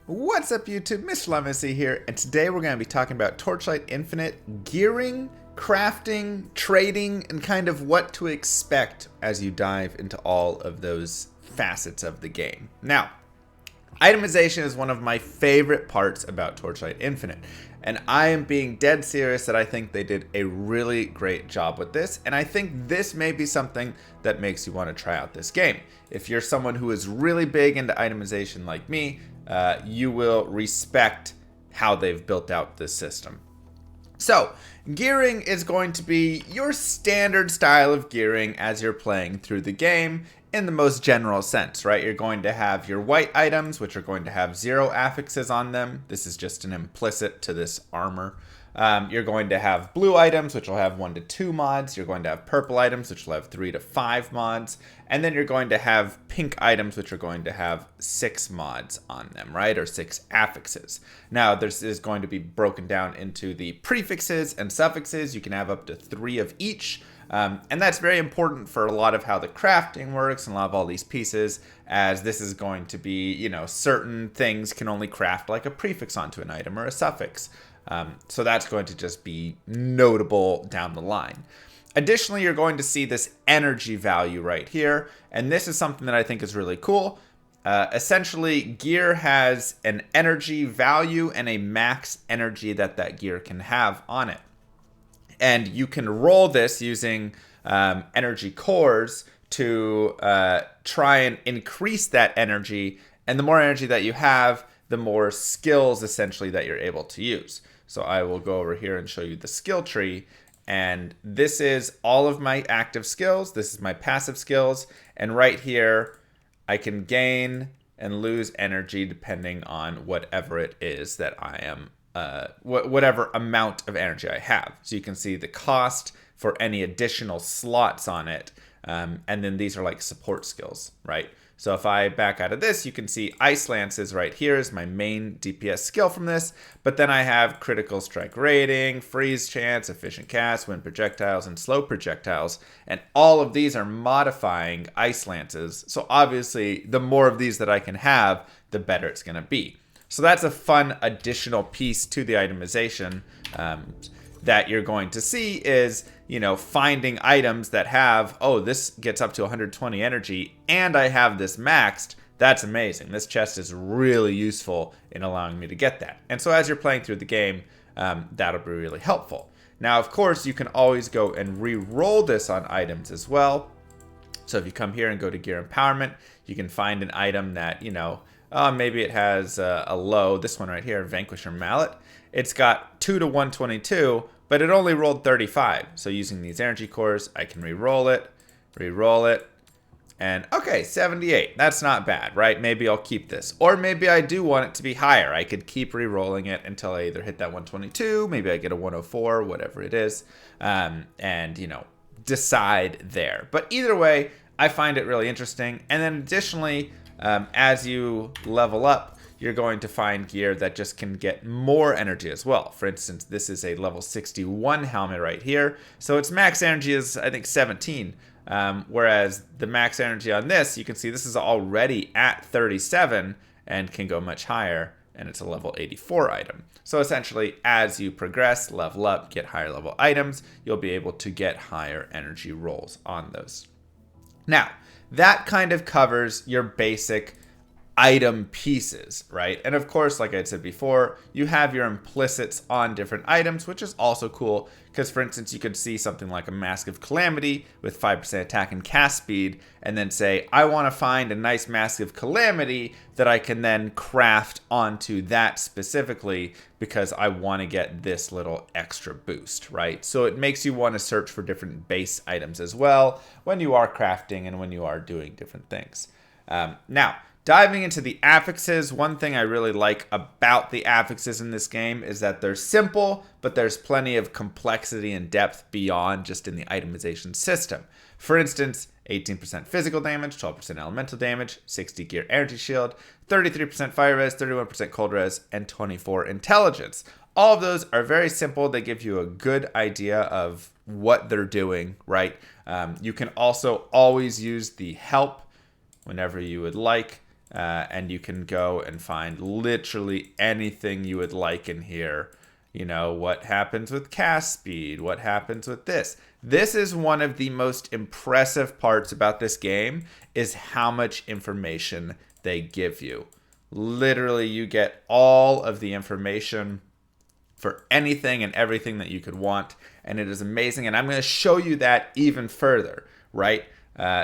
What's up YouTube, Mr. Llama here, and today we're going to be talking about Torchlight Infinite gearing, crafting, trading, and kind of what to expect as you dive into all of those facets of the game. Now, itemization is one of my favorite parts about Torchlight Infinite, and I am being dead serious that I think they did a really great job with this, and I think this may be something that makes you want to try out this game. If you're someone who is really big into itemization like me, you will respect how they've built out this system. So, gearing is going to be your standard style of gearing as you're playing through the game in the most general sense, right? You're going to have your white items, which are going to have 0 affixes on them. This is just an implicit to this armor. You're going to have blue items, which will have 1 to 2 mods. You're going to have purple items, which will have 3 to 5 mods. And then you're going to have pink items, which are going to have 6 mods on them, right? Or 6 affixes. Now, this is going to be broken down into the prefixes and suffixes. You can have up to 3 of each. And that's very important for a lot of how the crafting works and a lot of all these pieces, as this is going to be, you know, certain things can only craft like a prefix onto an item or a suffix. So that's going to just be notable down the line. Additionally, you're going to see this energy value right here, and this is something that I think is really cool. Essentially, gear has an energy value and a max energy that gear can have on it. And you can roll this using energy cores to try and increase that energy, and the more energy that you have, the more skills essentially that you're able to use. So I will go over here and show you the skill tree, and this is all of my active skills. This is my passive skills, and right here I can gain and lose energy depending on whatever it is that I am, whatever amount of energy I have. So you can see the cost for any additional slots on it, and then these are like support skills, right? So if I back out of this, you can see Ice Lance is right here is my main DPS skill from this, but then I have critical strike rating, freeze chance, efficient cast, wind projectiles, and slow projectiles, and all of these are modifying Ice Lances. So obviously, the more of these that I can have, the better it's going to be. So that's a fun additional piece to the itemization that you're going to see is, you know, finding items that have, oh, this gets up to 120 energy and I have this maxed. That's amazing. This chest is really useful in allowing me to get that. And so as you're playing through the game, that'll be really helpful. Now, of course, you can always go and re-roll this on items as well. So if you come here and go to Gear Empowerment, you can find an item that, you know, maybe it has a low, this one right here, Vanquisher Mallet. It's got 2 to 122, but it only rolled 35. So using these energy cores, I can re-roll it, and okay, 78. That's not bad, right? Maybe I'll keep this. Or maybe I do want it to be higher. I could keep re-rolling it until I either hit that 122, maybe I get a 104, whatever it is, and, you know, decide there. But either way, I find it really interesting. And then additionally, as you level up, you're going to find gear that just can get more energy as well. For instance, this is a level 61 helmet right here. So its max energy is, I think, 17. Whereas the max energy on this, you can see this is already at 37 and can go much higher. And it's a level 84 item. So essentially, as you progress, level up, get higher level items, you'll be able to get higher energy rolls on those. Now, that kind of covers your basic item pieces, right? And of course, like I said before, you have your implicits on different items, which is also cool because, for instance, you could see something like a Mask of Calamity with 5% attack and cast speed, and then say, I want to find a nice Mask of Calamity that I can then craft onto that specifically because I want to get this little extra boost, right? So it makes you want to search for different base items as well when you are crafting and when you are doing different things. Now, diving into the affixes, one thing I really like about the affixes in this game is that they're simple, but there's plenty of complexity and depth beyond just in the itemization system. For instance, 18% physical damage, 12% elemental damage, 60 gear energy shield, 33% fire res, 31% cold res, and 24 intelligence. All of those are very simple. They give you a good idea of what they're doing, right? You can also always use the help whenever you would like. and you can go and find literally anything you would like in here. You know, what happens with cast speed, what happens with this. This is one of the most impressive parts about this game, is how much information they give you. Literally, you get all of the information for anything and everything that you could want, and it is amazing. And I'm going to show you that even further, right?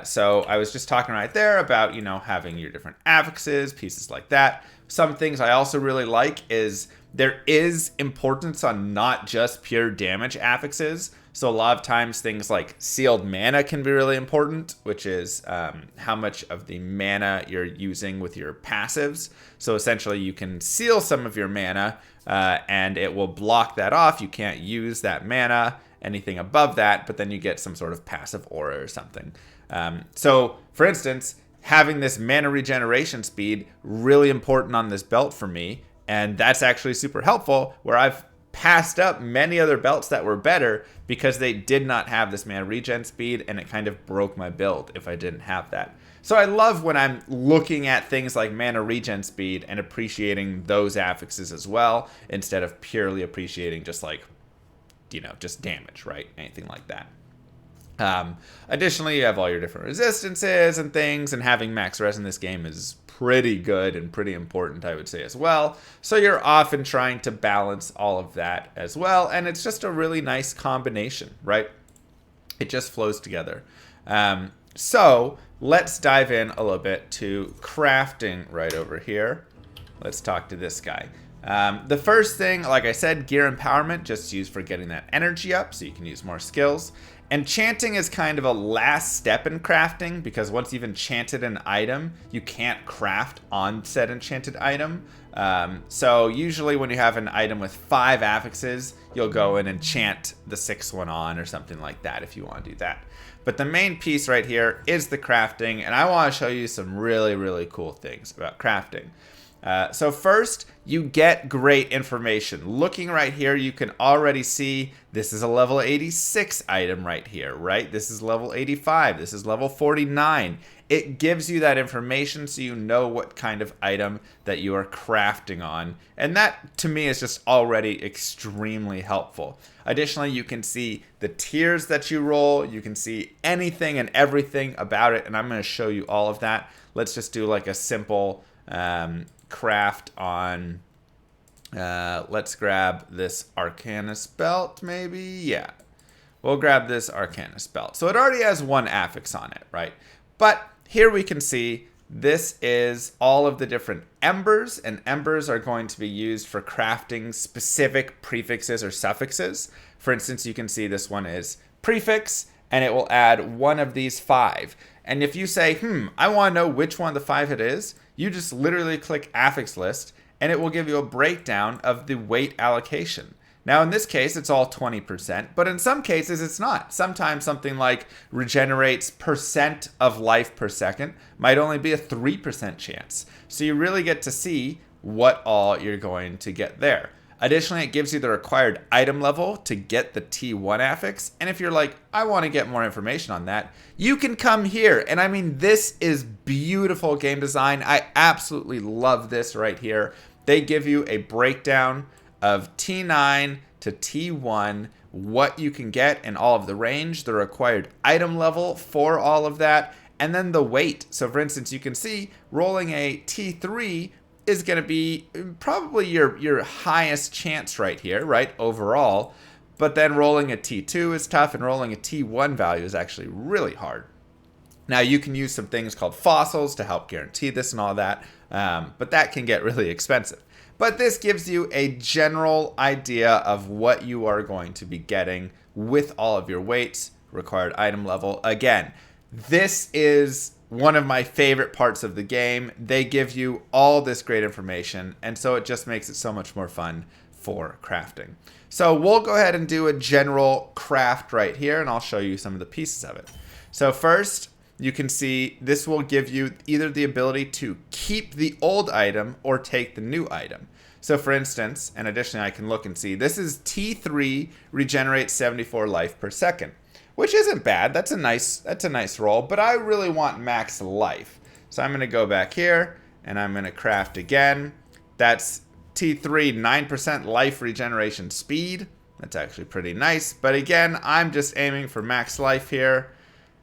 So I was just talking right there about, you know, having your different affixes, pieces like that. Some things I also really like is there is importance on not just pure damage affixes. So a lot of times things like sealed mana can be really important, which is how much of the mana you're using with your passives. So essentially you can seal some of your mana and it will block that off. You can't use that mana, anything above that, but then you get some sort of passive aura or something. So for instance, having this mana regeneration speed, really important on this belt for me. And that's actually super helpful, where I've passed up many other belts that were better because they did not have this mana regen speed, and it kind of broke my build if I didn't have that. So I love when I'm looking at things like mana regen speed and appreciating those affixes as well, instead of purely appreciating just like, you know, just damage, right? Anything like that. Additionally, you have all your different resistances and things, and having max res in this game is pretty good and pretty important, I would say, as well. So you're often trying to balance all of that as well, and it's just a really nice combination, right? It just flows together. So let's dive in a little bit to crafting right over here. Let's talk to this guy. The first thing, like I said, gear empowerment, just used for getting that energy up so you can use more skills. Enchanting is kind of a last step in crafting, because once you've enchanted an item, you can't craft on said enchanted item. So usually when you have an item with 5 affixes, you'll go and enchant the 6th one on or something like that if you want to do that. But the main piece right here is the crafting, and I want to show you some really, really cool things about crafting. So first, you get great information. Looking right here, you can already see this is a level 86 item right here, right? This is level 85. This is level 49. It gives you that information so you know what kind of item that you are crafting on. And that, to me, is just already extremely helpful. Additionally, you can see the tiers that you roll. You can see anything and everything about it, and I'm going to show you all of that. Let's just do like a simple craft on, let's grab this Arcanus belt, maybe. Yeah, we'll grab this Arcanus belt. So it already has 1 affix on it, right? But here we can see this is all of the different embers, and embers are going to be used for crafting specific prefixes or suffixes. For instance, you can see this one is prefix, and it will add 1 of these 5. And if you say, I want to know which one of the 5 it is, you just literally click affix list, and it will give you a breakdown of the weight allocation. Now, in this case, it's all 20%, but in some cases, it's not. Sometimes something like regenerates percent of life per second might only be a 3% chance. So you really get to see what all you're going to get there. Additionally, it gives you the required item level to get the T1 affix. And if you're like, I want to get more information on that, you can come here. And I mean, this is beautiful game design. I absolutely love this right here. They give you a breakdown of T9 to T1, what you can get in all of the range, the required item level for all of that, and then the weight. So for instance, you can see rolling a T3 is going to be probably your highest chance right here, right, overall. But then rolling a T2 is tough, and rolling a T1 value is actually really hard. Now, you can use some things called fossils to help guarantee this and all that, but that can get really expensive. But this gives you a general idea of what you are going to be getting with all of your weights, required item level. Again, this is one of my favorite parts of the game. They give you all this great information, and so it just makes it so much more fun for crafting. So we'll go ahead and do a general craft right here, and I'll show you some of the pieces of it. So first, you can see this will give you either the ability to keep the old item or take the new item. So for instance, and additionally I can look and see, this is T3, regenerates 74 life per second. Which isn't bad. That's a nice roll, but I really want max life. So I'm going to go back here, and I'm going to craft again. That's T3, 9% life regeneration speed. That's actually pretty nice. But again, I'm just aiming for max life here.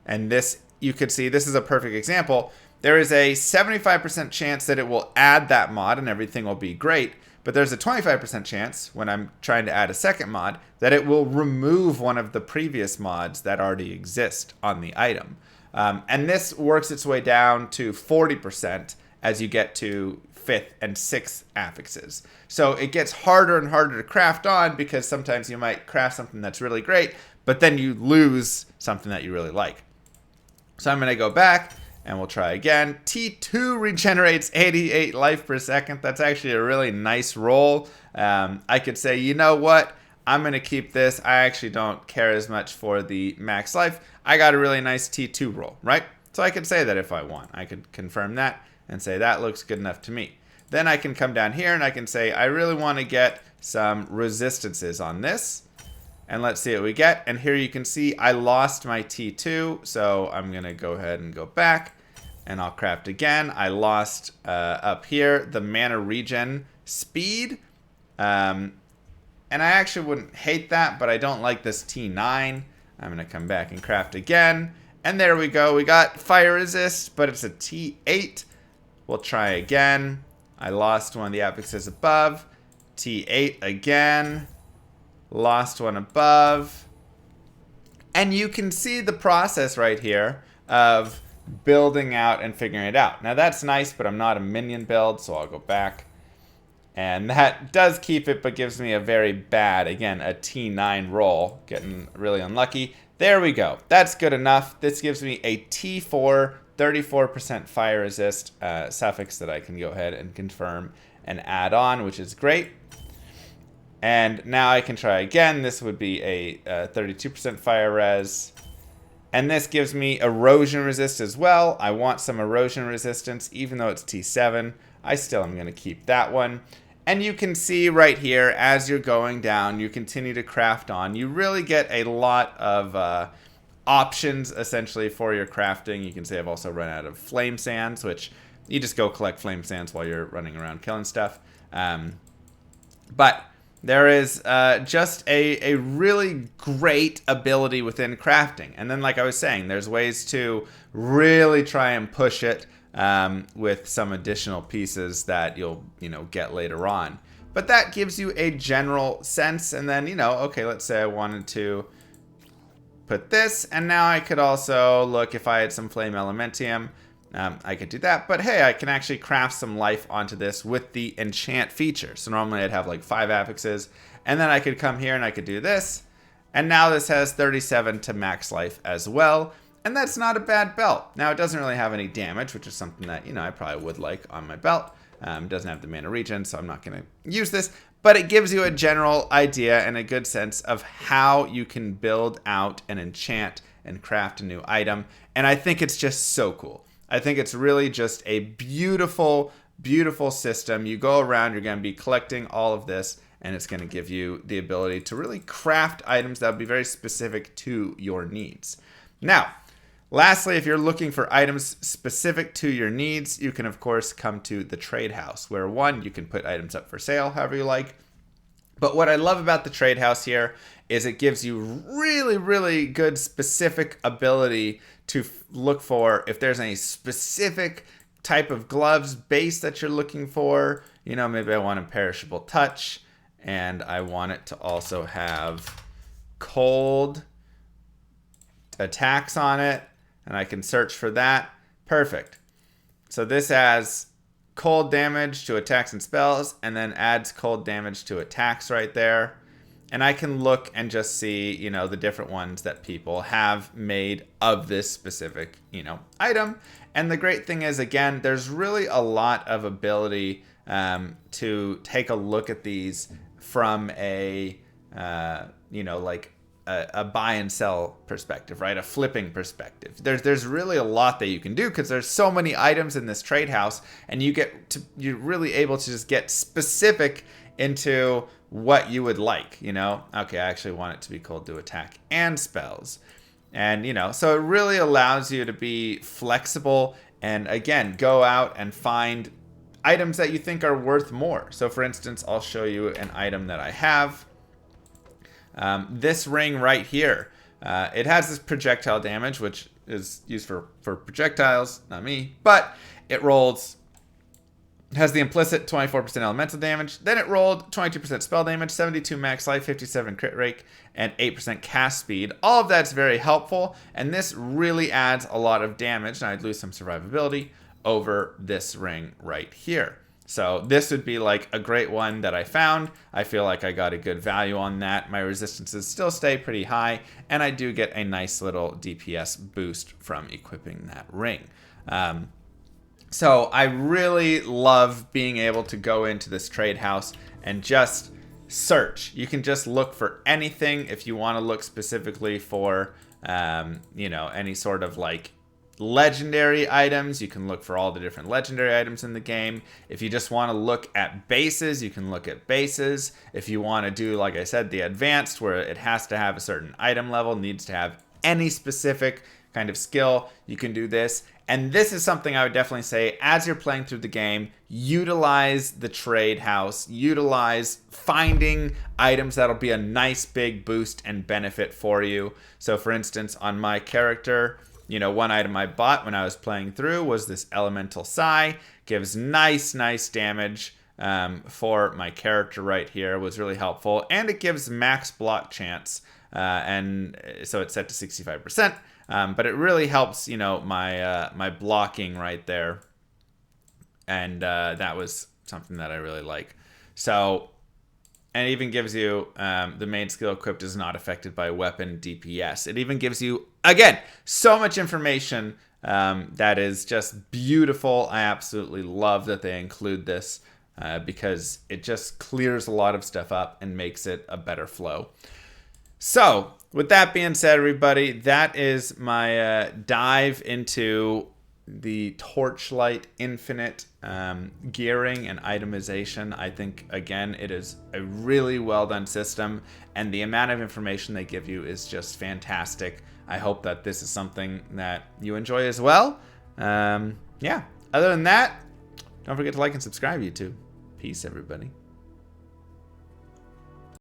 And this, you could see, this is a perfect example. There is a 75% chance that it will add that mod and everything will be great. But there's a 25% chance, when I'm trying to add a second mod, that it will remove one of the previous mods that already exist on the item. And this works its way down to 40% as you get to 5th and 6th affixes. So it gets harder and harder to craft on, because sometimes you might craft something that's really great, but then you lose something that you really like. So I'm going to go back and we'll try again. T2 regenerates 88 life per second. That's actually a really nice roll. I could say, you know what? I'm going to keep this. I actually don't care as much for the max life. I got a really nice T2 roll, right? So I could say that if I want. I could confirm that and say that looks good enough to me. Then I can come down here and I can say I really want to get some resistances on this. And let's see what we get. And here you can see I lost my T2. So I'm going to go ahead and go back. And I'll craft again. I lost up here the mana regen speed. And I actually wouldn't hate that, but I don't like this T9. I'm going to come back and craft again. And there we go. We got fire resist, but it's a T8. We'll try again. I lost one of the affixes above. T8 again. Lost one above. And you can see the process right here of building out and figuring it out. Now that's nice, but I'm not a minion build, so I'll go back. And that does keep it, but gives me a very bad, again, a T9 roll. Getting really unlucky. There we go. That's good enough. This gives me a T4, 34% fire resist suffix that I can go ahead and confirm and add on, which is great. And now I can try again. This would be a 32% fire res. And this gives me erosion resist as well. I want some erosion resistance, even though it's T7. I still am going to keep that one. And you can see right here, as you're going down, you continue to craft on. You really get a lot of options, essentially, for your crafting. You can see I've also run out of flame sands, which you just go collect flame sands while you're running around killing stuff. But there is just a really great ability within crafting. And then, like I was saying, there's ways to really try and push it with some additional pieces that you'll, get later on. But that gives you a general sense. And then, okay, let's say I wanted to put this. And now I could also look if I had some flame elementium. I could do that, but hey, I can actually craft some life onto this with the enchant feature. So normally I'd have like 5 affixes, and then I could come here and I could do this. And now this has 37 to max life as well. And that's not a bad belt. Now it doesn't really have any damage, which is something that, I probably would like on my belt. It doesn't have the mana regen, so I'm not going to use this. But it gives you a general idea and a good sense of how you can build out and enchant and craft a new item. And I think it's just so cool. I think it's really just a beautiful, beautiful system. You go around, you're going to be collecting all of this, and it's going to give you the ability to really craft items that will be very specific to your needs. Now, lastly, if you're looking for items specific to your needs, you can, of course, come to the trade house, where one, you can put items up for sale however you like. But what I love about the trade house here is it gives you really, really good specific ability to look for if there's any specific type of gloves base that you're looking for. Maybe I want a perishable touch, and I want it to also have cold attacks on it, and I can search for that. Perfect. So this has cold damage to attacks and spells, and then adds cold damage to attacks right there. And I can look and just see, the different ones that people have made of this specific, item. And the great thing is, again, there's really a lot of ability to take a look at these from a, a buy and sell perspective, right? A flipping perspective. There's really a lot that you can do because there's so many items in this trade house, and you're really able to just get specific into what you would like, Okay, I actually want it to be cold to attack and spells. And, so it really allows you to be flexible and, again, go out and find items that you think are worth more. So for instance, I'll show you an item that I have. This ring right here. It has this projectile damage, which is used for projectiles, not me, but it rolls, has the implicit 24% elemental damage. Then it rolled 22% spell damage, 72 max life, 57 crit rate, and 8% cast speed. All of that's very helpful, and this really adds a lot of damage, and I'd lose some survivability over this ring right here. So this would be like a great one that I found. I feel like I got a good value on that. My resistances still stay pretty high, and I do get a nice little DPS boost from equipping that ring. So I really love being able to go into this trade house and just search. You can just look for anything. If you want to look specifically for, you know, any sort of like legendary items, you can look for all the different legendary items in the game. If you just want to look at bases, you can look at bases. If you want to do, like I said, the advanced, where it has to have a certain item level, needs to have any specific kind of skill, you can do this. And this is something I would definitely say, as you're playing through the game, utilize the trade house, utilize finding items that'll be a nice big boost and benefit for you. So for instance, on my character, you know, one item I bought when I was playing through was this Elemental Sai. Gives nice damage for my character right here. Was really helpful. And it gives max block chance. And so it's set to 65%. But it really helps, you know, my blocking right there. And that was something that I really like. So, and it even gives you, the main skill equipped is not affected by weapon DPS. It even gives you, again, so much information that is just beautiful. I absolutely love that they include this because it just clears a lot of stuff up and makes it a better flow. So, with that being said, everybody, that is my dive into the Torchlight Infinite gearing and itemization. I think, again, it is a really well done system, and the amount of information they give you is just fantastic. I hope that this is something that you enjoy as well. Yeah, other than that, don't forget to like and subscribe, YouTube. Peace, everybody.